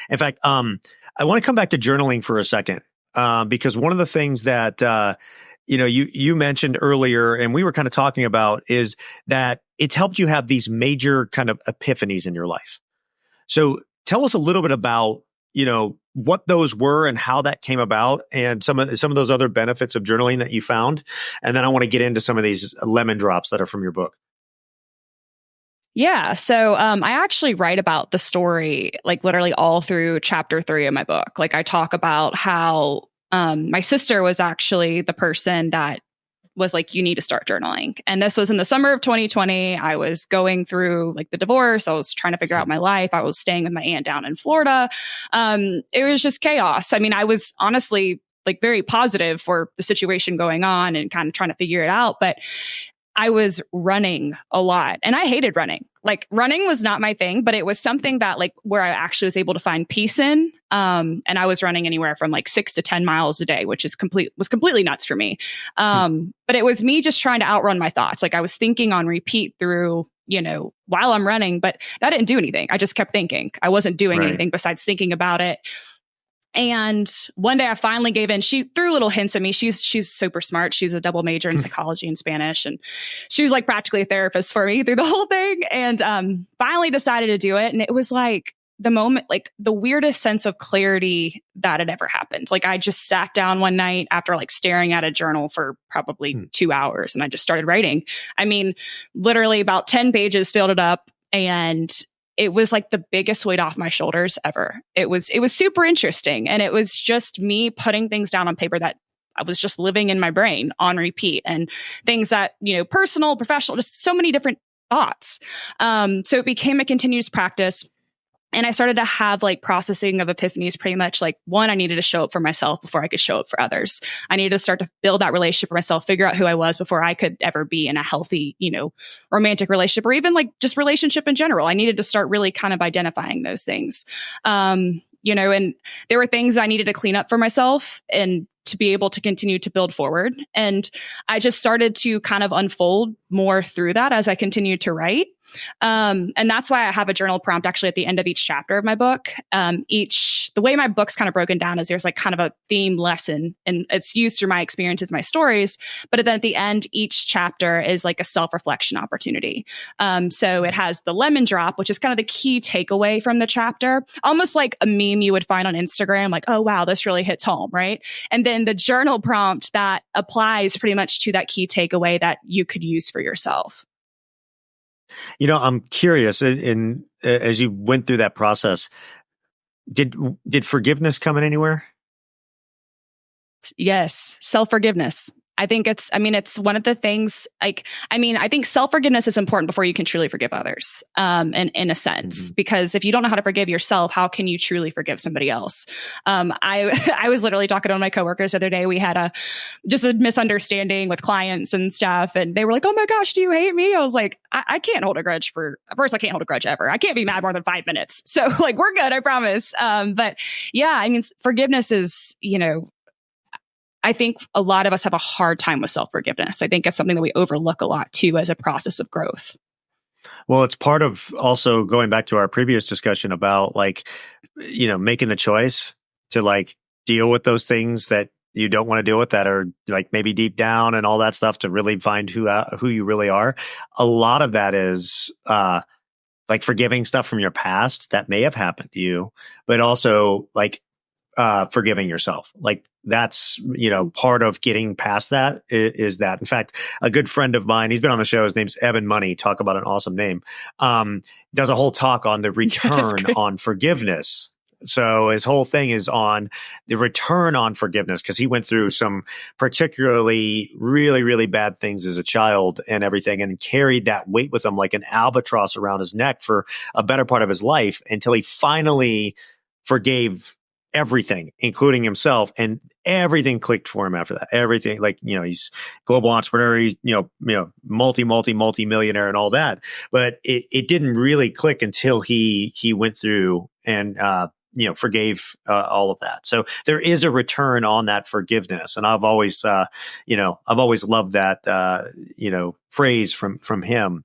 In fact, I want to come back to journaling for a second, because one of the things that, you mentioned earlier, and we were kind of talking about, is that it's helped you have these major kind of epiphanies in your life. So tell us a little bit about, what those were and how that came about, and some of those other benefits of journaling that you found. And then I want to get into some of these lemon drops that are from your book. Yeah. So I actually write about the story, like literally all through chapter 3 of my book. Like I talk about how my sister was actually the person that was like, you need to start journaling. And this was in the summer of 2020. I was going through like the divorce. I was trying to figure out my life. I was staying with my aunt down in Florida. It was just chaos. I mean, I was honestly like very positive for the situation going on and kind of trying to figure it out. But I was running a lot and I hated running. Like running was not my thing, but it was something that like where I actually was able to find peace in. And I was running anywhere from like 6 to 10 miles a day, which was completely nuts for me. But it was me just trying to outrun my thoughts. Like I was thinking on repeat through, while I'm running, but that didn't do anything. I just kept thinking. I wasn't doing anything besides thinking about it. And one day I finally gave in. She threw little hints at me. She's super smart. She's a double major in psychology and Spanish. And she was like practically a therapist for me through the whole thing. And finally decided to do it. And it was like the moment, like the weirdest sense of clarity that had ever happened. Like I just sat down one night after like staring at a journal for probably 2 hours and I just started writing. I mean, literally about 10 pages filled it up. And it was like the biggest weight off my shoulders ever. It was super interesting. And it was just me putting things down on paper that I was just living in my brain on repeat, and things that, personal, professional, just so many different thoughts. So it became a continuous practice. And I started to have like processing of epiphanies pretty much like, one, I needed to show up for myself before I could show up for others. I needed to start to build that relationship for myself, figure out who I was before I could ever be in a healthy, romantic relationship or even like just relationship in general. I needed to start really kind of identifying those things. And there were things I needed to clean up for myself and to be able to continue to build forward. And I just started to kind of unfold more through that as I continued to write. And that's why I have a journal prompt actually at the end of each chapter of my book. The way my book's kind of broken down is there's like kind of a theme lesson, and it's used through my experiences, my stories. But then at the end, each chapter is like a self-reflection opportunity. So it has the lemon drop, which is kind of the key takeaway from the chapter, almost like a meme you would find on Instagram, like, oh, wow, this really hits home, right? And then the journal prompt that applies pretty much to that key takeaway that you could use for yourself. I'm curious, and as you went through that process, did forgiveness come in anywhere? Yes, self-forgiveness. I think it's one of the things, I think self-forgiveness is important before you can truly forgive others, in a sense, because if you don't know how to forgive yourself, how can you truly forgive somebody else? I was literally talking to one of my coworkers the other day. We had just a misunderstanding with clients and stuff. And they were like, oh my gosh, do you hate me? I was like, I can't hold a grudge first, I can't hold a grudge ever. I can't be mad more than 5 minutes. So like, we're good, I promise. But yeah, forgiveness is, I think a lot of us have a hard time with self-forgiveness. I think it's something that we overlook a lot too as a process of growth. Well, it's part of also going back to our previous discussion about like, making the choice to like deal with those things that you don't want to deal with that are like maybe deep down and all that stuff to really find who you really are. A lot of that is like forgiving stuff from your past that may have happened to you, but also like forgiving yourself. Like that's, part of getting past that is that. In fact, a good friend of mine, he's been on the show, his name's Evan Money, talk about an awesome name, does a whole talk on the return on forgiveness. So his whole thing is on the return on forgiveness, because he went through some particularly really, really bad things as a child and everything, and carried that weight with him like an albatross around his neck for a better part of his life until he finally forgave everything, including himself, and everything clicked for him after that. Everything, like, he's global entrepreneur, he's, multi-millionaire and all that. But it didn't really click until he went through and, forgave all of that. So there is a return on that forgiveness. And I've always, I've always loved that, phrase from him.